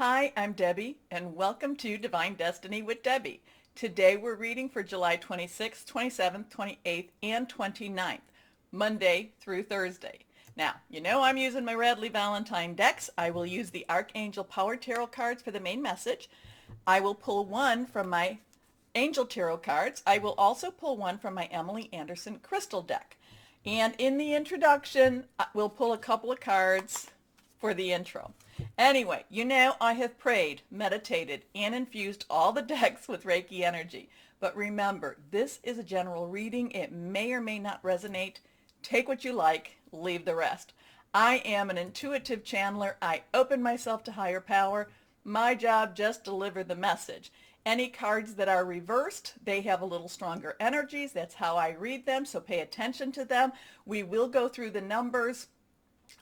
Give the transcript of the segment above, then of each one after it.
Hi, I'm Debbie, and welcome to Divine Destiny with Debbie. Today we're reading for July 26th, 27th, 28th, and 29th, Monday through Thursday. Now, you know I'm using my Radley Valentine decks. I will use the Archangel Power Tarot cards for the main message. I will pull one from my Angel Tarot cards. I will also pull one from my Emily Anderson Crystal deck. And in the introduction, we'll pull a couple of cards for the intro. Anyway, you know I have prayed, meditated, and infused all the decks with Reiki energy. But remember, this is a general reading. It may or may not resonate. Take what you like, leave the rest. I am an intuitive channeler. I open myself to higher power. My job, just deliver the message. Any cards that are reversed, they have a little stronger energies. That's how I read them, so pay attention to them. We will go through the numbers.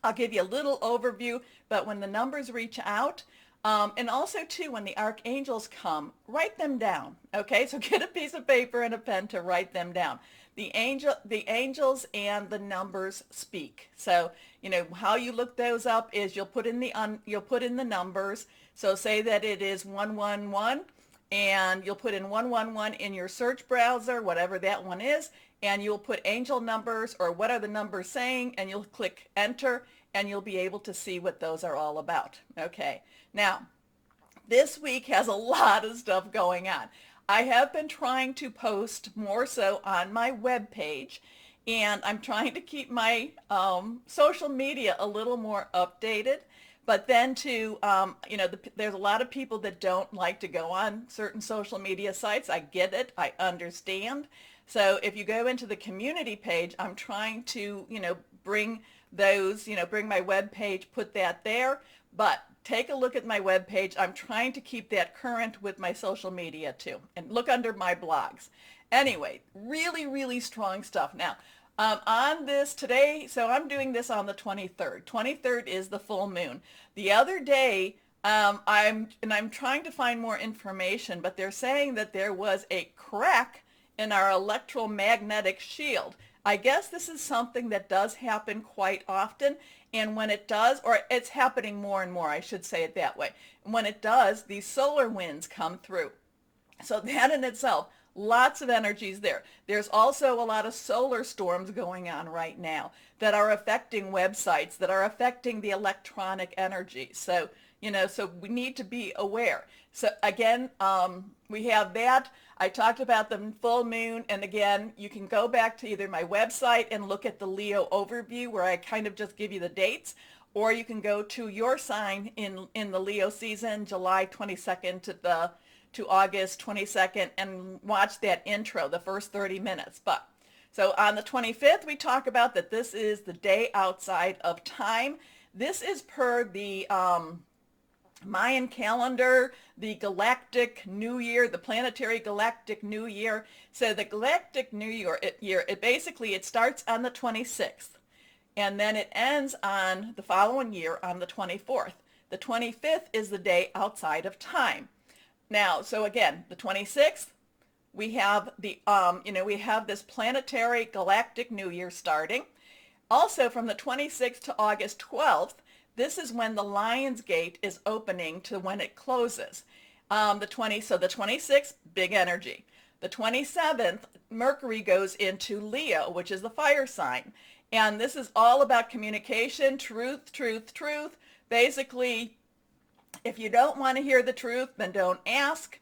I'll give you a little overview, but when the numbers reach out, and also too, when the archangels come, write them down. Okay, so get a piece of paper and a pen to write them down. The angels and the numbers speak. So you know how you look those up is you'll put in the numbers. So say that it is 111, and you'll put in 111 in your search browser, whatever that one is, and you'll put angel numbers or what are the numbers saying, and you'll click enter, and you'll be able to see what those are all about. Okay, now this week has a lot of stuff going on. I have been trying to post more so on my web page, and I'm trying to keep my social media a little more updated. But then too, there's a lot of people that don't like to go on certain social media sites. I get it. I understand. So if you go into the community page, I'm trying to, bring bring my web page, put that there. But take a look at my web page. I'm trying to keep that current with my social media too. And look under my blogs. Anyway, really, really strong stuff. Now, on this today, so I'm doing this on the 23rd. 23rd is the full moon. The other day, I'm trying to find more information, but they're saying that there was a crack in our electromagnetic shield. I guess this is something that does happen quite often, and when it does, or it's happening more and more, I should say it that way. And when it does, these solar winds come through. So that in itself, lots of energies there. There's also a lot of solar storms going on right now that are affecting websites, that are affecting the electronic energy. So, so we need to be aware. So again, we have that. I talked about the full moon, and again, you can go back to either my website and look at the Leo overview where I kind of just give you the dates, or you can go to your sign in the Leo season, July 22nd to August 22nd, and watch that intro, the first 30 minutes. But so on the 25th, we talk about that this is the day outside of time. This is per the Mayan calendar, the galactic new year, the planetary galactic new year. So the galactic new year, it starts on the 26th, and then it ends on the following year on the 24th. The 25th is the day outside of time. Now, so again, the 26th, we have we have this planetary galactic new year starting. Also from the 26th to August 12th, this is when the Lion's Gate is opening to when it closes. So the 26th, big energy. The 27th, Mercury goes into Leo, which is the fire sign. And this is all about communication, truth, truth, truth. Basically, if you don't want to hear the truth, then don't ask,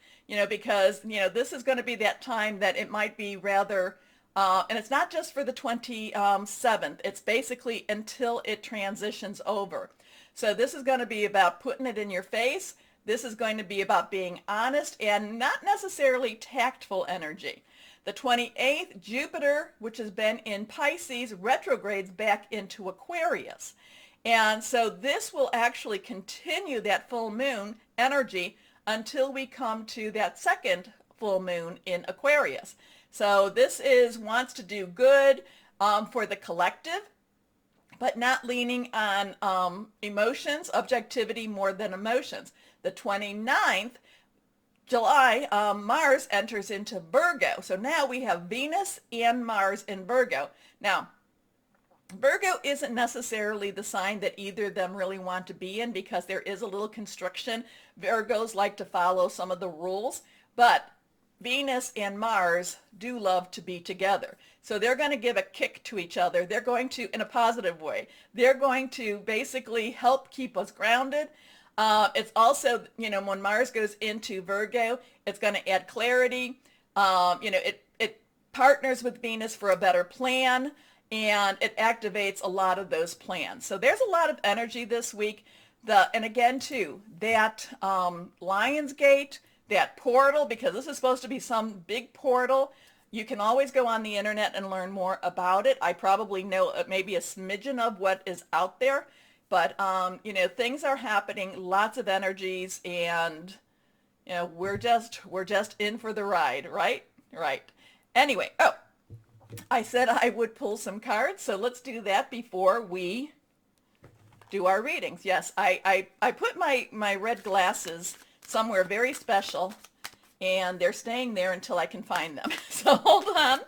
because, this is going to be that time that it might be rather, and it's not just for the 27th, it's basically until it transitions over. So this is going to be about putting it in your face. This is going to be about being honest and not necessarily tactful energy. The 28th, Jupiter, which has been in Pisces, retrogrades back into Aquarius. And so this will actually continue that full moon energy until we come to that second full moon in Aquarius. So this wants to do good for the collective, but not leaning on emotions, objectivity more than emotions. The 29th, July, Mars enters into Virgo. So now we have Venus and Mars in Virgo. Now, Virgo isn't necessarily the sign that either of them really want to be in because there is a little constriction. Virgos like to follow some of the rules, but Venus and Mars do love to be together. So they're going to give a kick to each other. They're going to, in a positive way, they're going to basically help keep us grounded. It's also, when Mars goes into Virgo, it's going to add clarity. It partners with Venus for a better plan, and it activates a lot of those plans. So there's a lot of energy this week. And again, too, that Lionsgate, that portal, because this is supposed to be some big portal. You can always go on the internet and learn more about it. I probably know maybe a smidgen of what is out there, but things are happening, lots of energies, and we're just in for the ride, right? Right. Anyway, I said I would pull some cards, so let's do that before we do our readings. Yes, I put my red glasses somewhere very special, and they're staying there until I can find them. So hold on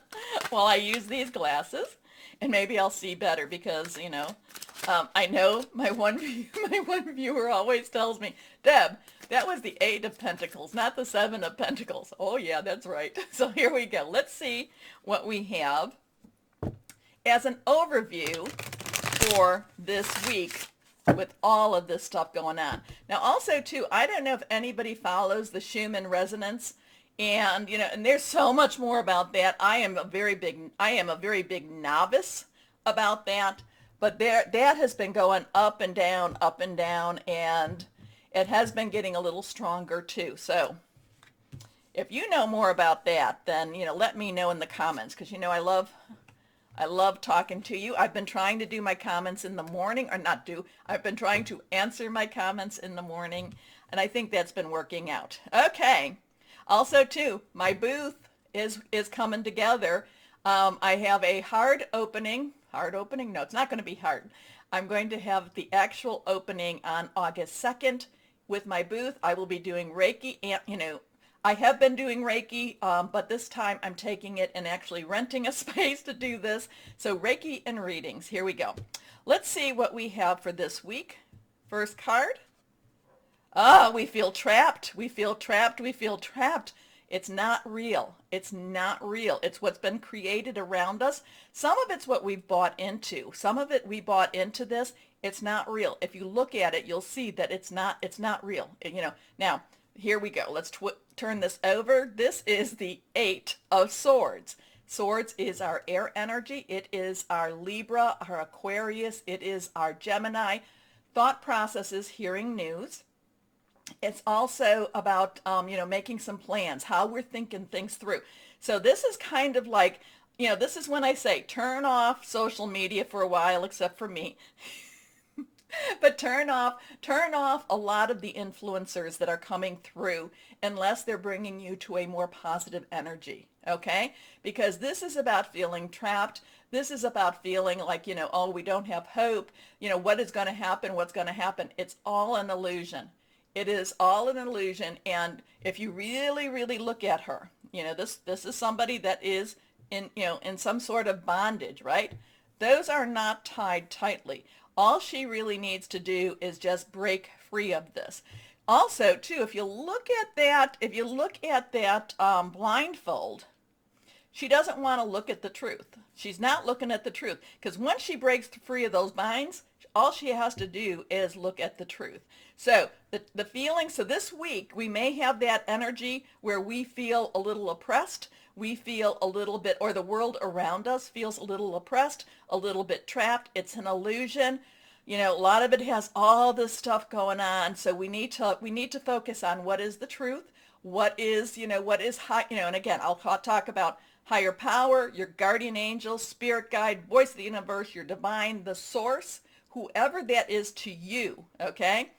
while I use these glasses, and maybe I'll see better because, I know my one viewer always tells me, Deb, that was the Eight of Pentacles, not the Seven of Pentacles. Oh yeah, that's right. So here we go. Let's see what we have as an overview for this week with all of this stuff going on. Now also too, I don't know if anybody follows the Schumann resonance, and and there's so much more about that. I am a very big novice about that, but that has been going up and down, and it has been getting a little stronger too. So if you know more about that, then let me know in the comments, because I love talking to you. I've been trying to do my comments in the morning, or not do. I've been trying to answer my comments in the morning, and I think that's been working out. Okay. Also too, my booth is coming together. I have a hard opening. No, it's not going to be hard. I'm going to have the actual opening on August 2nd with my booth. I will be doing Reiki, and I have been doing Reiki, but this time I'm taking it and actually renting a space to do this. So Reiki and readings. Here we go. Let's see what we have for this week. First card. We feel trapped. We feel trapped. We feel trapped. It's not real. It's not real. It's what's been created around us. Some of it's what we've bought into. Some of it we bought into this. It's not real. If you look at it, you'll see that it's not real. Now, here we go. Let's turn this over. This is the Eight of Swords. Swords is our air energy. It is our Libra, our Aquarius. It is our Gemini. Thought processes, hearing news. It's also about, making some plans, how we're thinking things through. So this is kind of like, this is when I say turn off social media for a while, except for me. But turn off a lot of the influencers that are coming through unless they're bringing you to a more positive energy, okay? Because this is about feeling trapped. This is about feeling like, oh, we don't have hope. What is going to happen? What's going to happen? It's all an illusion. It is all an illusion. And if you really, really look at her, this is somebody that is in some sort of bondage, right? Those are not tied tightly. All she really needs to do is just break free of this. Also, too, if you look at that blindfold, she doesn't want to look at the truth. She's not looking at the truth, because once she breaks free of those binds, all she has to do is look at the truth. So the feeling, so this week we may have that energy where we feel a little oppressed. We feel a little bit, or the world around us feels a little oppressed, a little bit trapped. It's an illusion. A lot of it has all this stuff going on. So we need to focus on what is the truth, what is high, and again, I'll talk about higher power, your guardian angel, spirit guide, voice of the universe, your divine, the source, whoever that is to you, okay?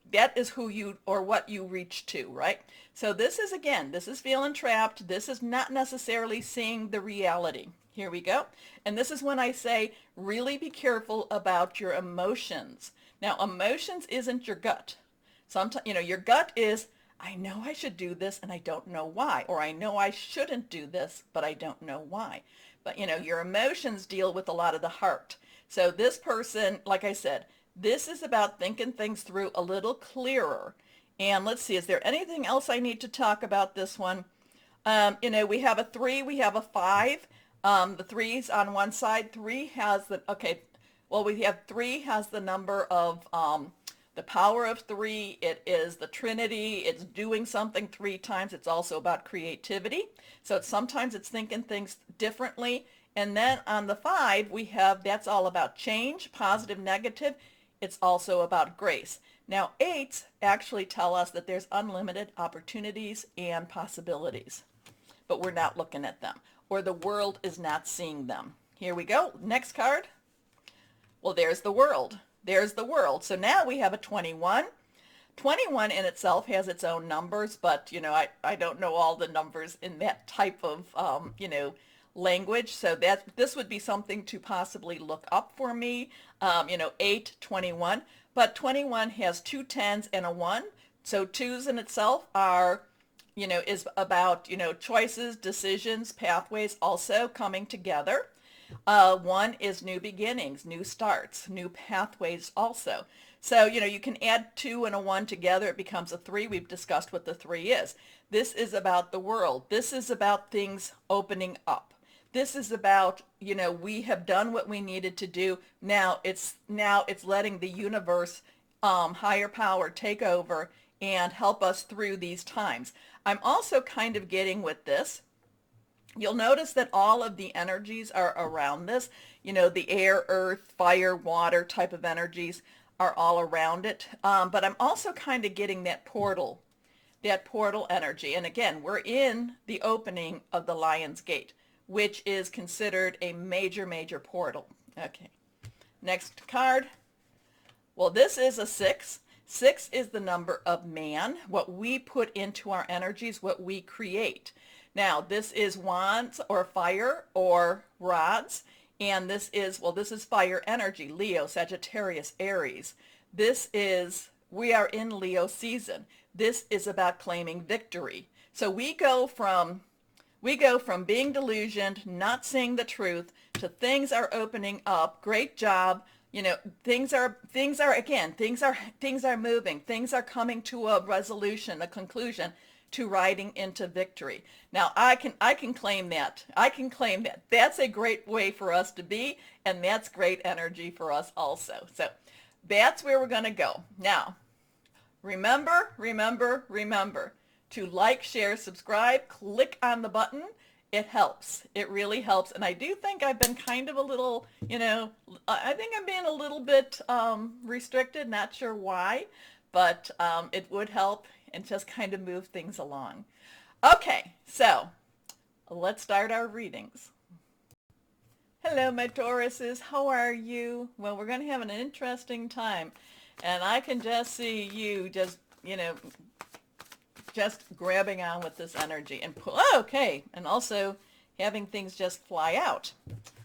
That is who you, or what you reach to, right? So this is feeling trapped. This is not necessarily seeing the reality. Here we go. And this is when I say, really be careful about your emotions. Now, emotions isn't your gut. Sometimes, your gut is, I know I should do this and I don't know why. Or I know I shouldn't do this, but I don't know why. But, your emotions deal with a lot of the heart. So this person, like I said, this is about thinking things through a little clearer. And let's see, is there anything else I need to talk about this one? We have a 3, we have a 5. The 3's on one side. 3 has the, okay, well, we have 3 has the number of the power of 3. It is the Trinity. It's doing something 3 times. It's also about creativity. So sometimes it's thinking things differently. And then on the 5, we have, that's all about change, positive, negative. It's also about grace. Now, 8s actually tell us that there's unlimited opportunities and possibilities, but we're not looking at them, or the world is not seeing them. Here we go. Next card. Well, there's the world. There's the world. So now we have a 21. 21 in itself has its own numbers, but, I don't know all the numbers in that type of, language. So this would be something to possibly look up for me. 8, 21. But 21 has 2 10s and a 1. So 2s in itself are, is about, choices, decisions, pathways also coming together. 1 is new beginnings, new starts, new pathways also. So, you can add 2 and a 1 together. It becomes a 3. We've discussed what the 3 is. This is about the world. This is about things opening up. This is about, we have done what we needed to do. Now it's letting the universe, higher power, take over and help us through these times. I'm also kind of getting with this. You'll notice that all of the energies are around this. The air, earth, fire, water type of energies are all around it. But I'm also kind of getting that portal energy. And again, we're in the opening of the Lion's Gate, which is considered a major, major portal. Okay. Next card. Well, this is a 6. 6 is the number of man, what we put into our energies, what we create. Now, this is wands or fire or rods, and this is fire energy, Leo, Sagittarius, Aries. We are in Leo season. This is about claiming victory. So we go from being delusioned, not seeing the truth, to things are opening up. Great job. Things are moving. Things are coming to a resolution, a conclusion, to riding into victory. Now, I can claim that. I can claim that. That's a great way for us to be, and that's great energy for us also. So that's where we're going to go. Now, remember to like, share, subscribe, click on the button. It helps. It really helps. And I do think I've been kind of a little, I think I'm being a little bit restricted, not sure why, but it would help and just kind of move things along. Okay, so let's start our readings. Hello, my Tauruses. How are you? Well, we're going to have an interesting time. And I can just see you just grabbing on with this energy and okay, and also having things just fly out.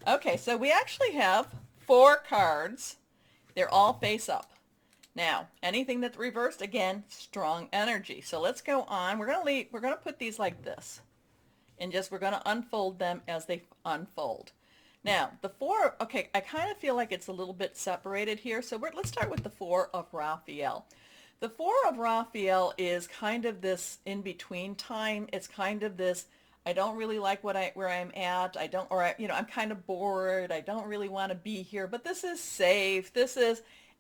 Okay, so we actually have 4 cards. They're all face up. Now, anything that's reversed, again, strong energy. So let's go on. We're going to put these like this, and we're going to unfold them as they unfold. Now, the 4, okay, I kind of feel like it's a little bit separated here. So let's start with the 4 of Raphael. The 4 of Raphael is kind of this in-between time. It's kind of this, I don't really like where I'm at. I'm kind of bored. I don't really want to be here, but this is safe.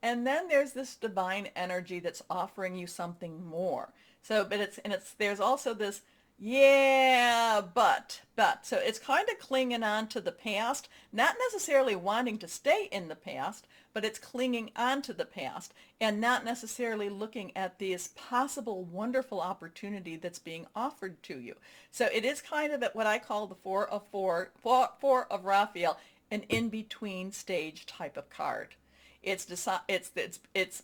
And then there's this divine energy that's offering you something more. So, there's also this, but. So it's kind of clinging on to the past, not necessarily wanting to stay in the past, but it's clinging on to the past and not necessarily looking at this possible wonderful opportunity that's being offered to you. So it is kind of at what I call the 4 of Raphael, an in-between stage type of card. It's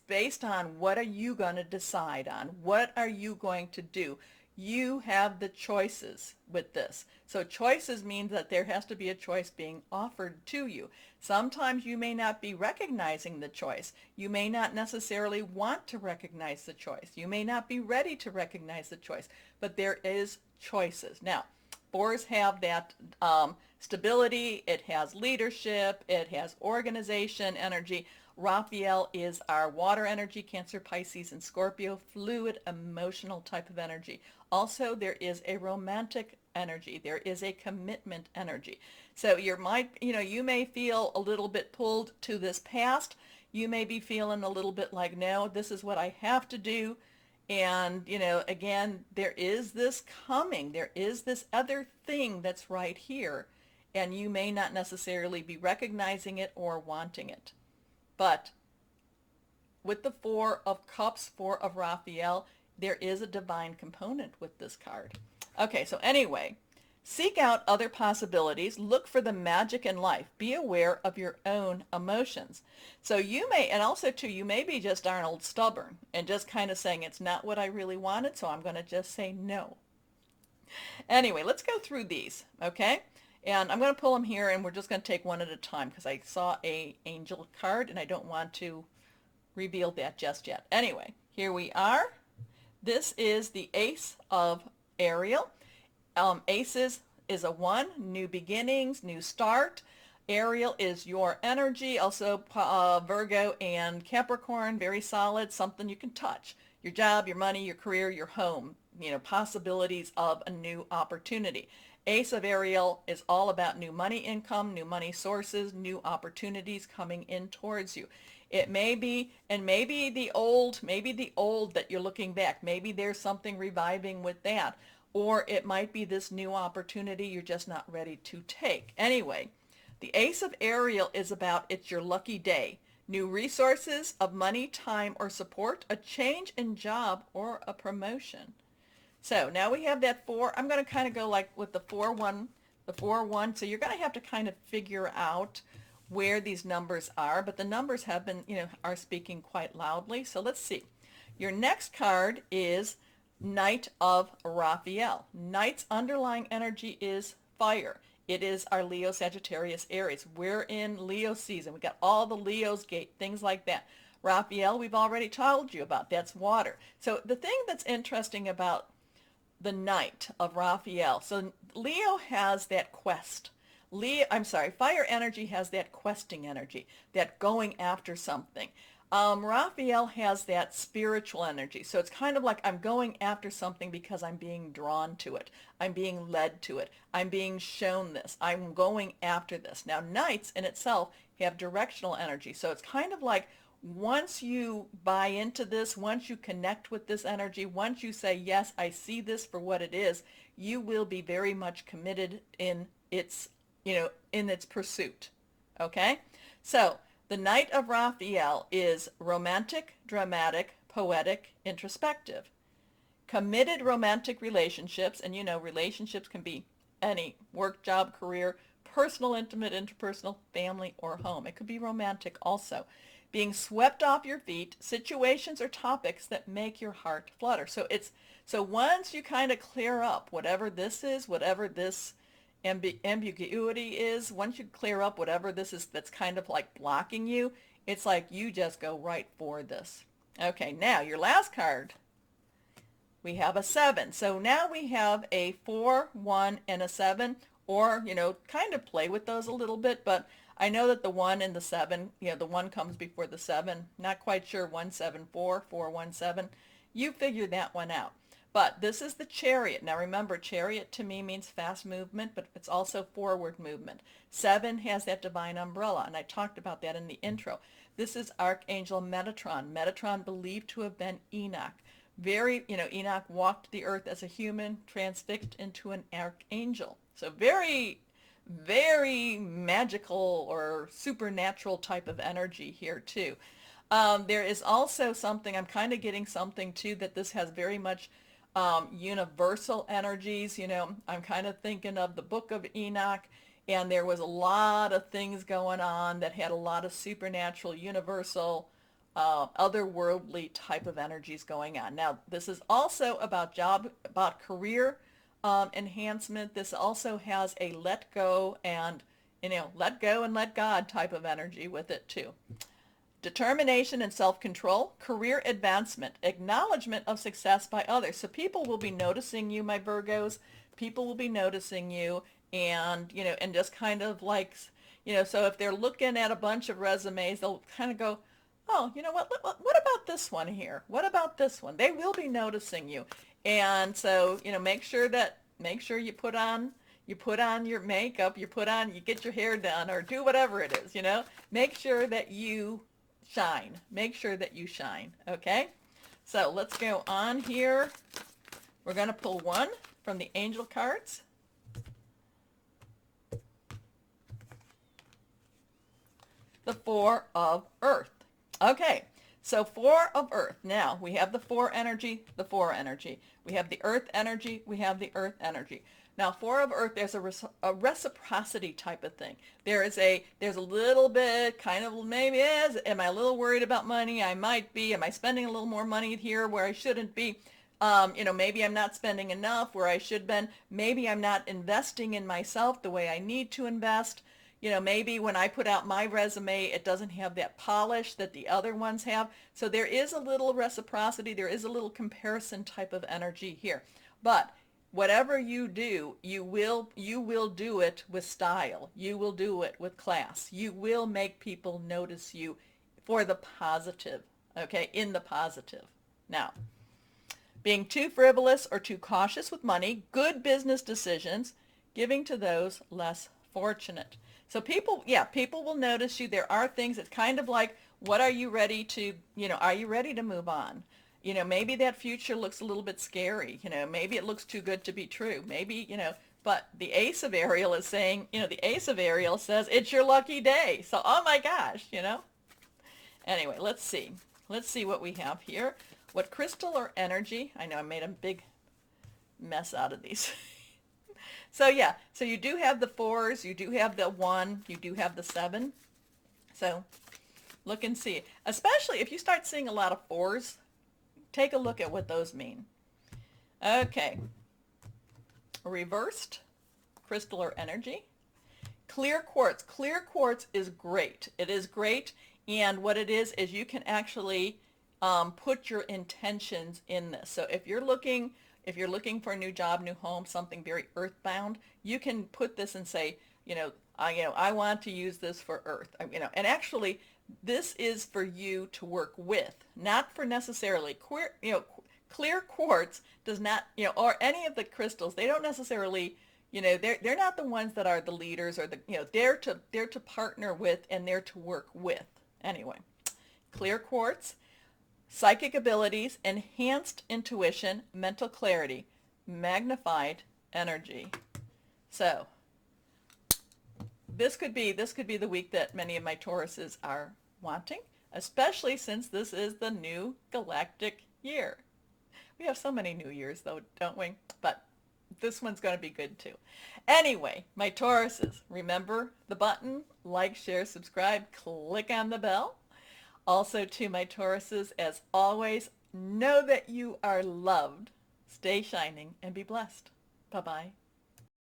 based on what are you going to decide on? What are you going to do? You have the choices with this. So choices means that there has to be a choice being offered to you. Sometimes you may not be recognizing the choice. You may not necessarily want to recognize the choice. You may not be ready to recognize the choice, but there is choices. Now, Fours have that stability, it has leadership, it has organization energy. Raphael is our water energy, Cancer, Pisces, and Scorpio, fluid, emotional type of energy. Also, there is a romantic energy. There is a commitment energy. So you may feel a little bit pulled to this past. You may be feeling a little bit like, no, this is what I have to do. And, again, there is this coming. There is this other thing that's right here. And you may not necessarily be recognizing it or wanting it. But with the Four of Cups, Four of Raphael, there is a divine component with this card. Okay, so anyway, seek out other possibilities. Look for the magic in life. Be aware of your own emotions. So you may, and also too, you may be just darn old stubborn and just kind of saying it's not what I really wanted, so I'm going to just say no. Anyway, let's go through these, okay? And I'm going to pull them here, and we're just going to take one at a time because I saw a angel card, and I don't want to reveal that just yet. Anyway, here we are. This is the Ace of Ariel. Aces is a 1, new beginnings, new start. Ariel is your energy, also Virgo and Capricorn, very solid, something you can touch. Your job, your money, your career, your home, possibilities of a new opportunity. Ace of Ariel is all about new money income, new money sources, new opportunities coming in towards you. It may be, and maybe the old that you're looking back, maybe there's something reviving with that, or it might be this new opportunity you're just not ready to take. Anyway, the Ace of Ariel is about it's your lucky day. New resources of money, time, or support, a change in job, or a promotion. So now we have that 4. I'm going to kind of go like with the 4-1, the 4-1. So you're going to have to kind of figure out where these numbers are, but the numbers have been, are speaking quite loudly. So let's see. Your next card is Knight of Raphael. Knight's underlying energy is fire. It is our Leo, Sagittarius, Aries. We're in Leo season. We got all the Leo's gate, things like that. Raphael, we've already told you about. That's water. So the thing that's interesting about the Knight of Raphael, so Leo has that quest. Fire energy has that questing energy, that going after something. Raphael has that spiritual energy. So it's kind of like I'm going after something because I'm being drawn to it. I'm being led to it. I'm being shown this. I'm going after this. Now, Knights in itself have directional energy. So it's kind of like once you buy into this, once you connect with this energy, once you say, yes, I see this for what it is, you will be very much committed in its pursuit. Okay? So the Knight of Raphael is romantic, dramatic, poetic, introspective. Committed romantic relationships, and relationships can be any work, job, career, personal, intimate, interpersonal, family, or home. It could be romantic also. Being swept off your feet, situations or topics that make your heart flutter. So once you kind of clear up whatever this is, whatever this ambiguity is, once you clear up whatever this is that's kind of like blocking you, it's like you just go right for this. Okay, now your last card, we have a 7. So now we have a 4, 1, and a 7, or, kind of play with those a little bit, but I know that the 1 and the 7, the 1 comes before the 7. Not quite sure, 1, 7, 4, 4, 1, 7. You figure that one out. But this is the Chariot. Now remember, Chariot to me means fast movement, but it's also forward movement. 7 has that divine umbrella, and I talked about that in the intro. This is Archangel Metatron. Metatron believed to have been Enoch. Enoch walked the earth as a human, transfixed into an archangel. So very, very magical or supernatural type of energy here too. There is also something, I'm kind of getting something too, that this has very much universal energies. I'm kind of thinking of the Book of Enoch, and there was a lot of things going on that had a lot of supernatural, universal, otherworldly type of energies going on. Now, this is also about job, about career enhancement. This also has a let go and let God type of energy with it too. Determination and self-control, career advancement, acknowledgement of success by others. So people will be noticing you, my Virgos. people will be noticing you, and, and just kind of like, so if they're looking at a bunch of resumes, they'll kind of go, oh, you know what about this one here? What about this one? They will be noticing you. And so, make sure you put on your makeup, you get your hair done, or do whatever it is, Make sure that you shine. Make sure that you shine, okay? So let's go on here. We're going to pull one from the angel cards. The Four of Earth. Okay, so Four of Earth. Now, we have the Four energy, the Four energy. We have the Earth energy, we have the Earth energy. Now, Four of Earth, there's a reciprocity type of thing. There's a little bit, kind of, maybe, am I a little worried about money? I might be. Am I spending a little more money here where I shouldn't be? Maybe I'm not spending enough where I should been. Maybe I'm not investing in myself the way I need to invest. Maybe when I put out my resume, it doesn't have that polish that the other ones have. So there is a little reciprocity. There is a little comparison type of energy here. But whatever you do, you will do it with style. You will do it with class. You will make people notice you for the positive, okay, in the positive. Now, being too frivolous or too cautious with money, good business decisions, giving to those less fortunate. So people will notice you. There are things that's kind of like, what are you ready to, are you ready to move on? Maybe that future looks a little bit scary. Maybe it looks too good to be true. Maybe, but the Ace of Ariel is saying, the Ace of Ariel says it's your lucky day. So, oh my gosh, Anyway, let's see. Let's see what we have here. What crystal or energy? I know I made a big mess out of these. So yeah, so you do have the fours, you do have the one, you do have the seven. So look and see. Especially if you start seeing a lot of fours, take a look at what those mean. Okay. Reversed crystal or energy. Clear quartz. Clear quartz is great. It is great. And what it is you can actually put your intentions in this. So if you're looking for a new job, new home, something very earthbound, you can put this and say, I want to use this for earth. And actually, this is for you to work with, not for necessarily clear quartz does not, or any of the crystals. They don't necessarily, they're not the ones that are the leaders or they're to partner with and they're to work with. Anyway, clear quartz. Psychic abilities, enhanced intuition, mental clarity, magnified energy. So this could be the week that many of my Tauruses are wanting, especially since this is the new galactic year. We have so many new years though, don't we? But this one's going to be good too. Anyway, my Tauruses, remember the button, like, share, subscribe, click on the bell. Also to my Tauruses, as always, know that you are loved. Stay shining and be blessed. Bye-bye.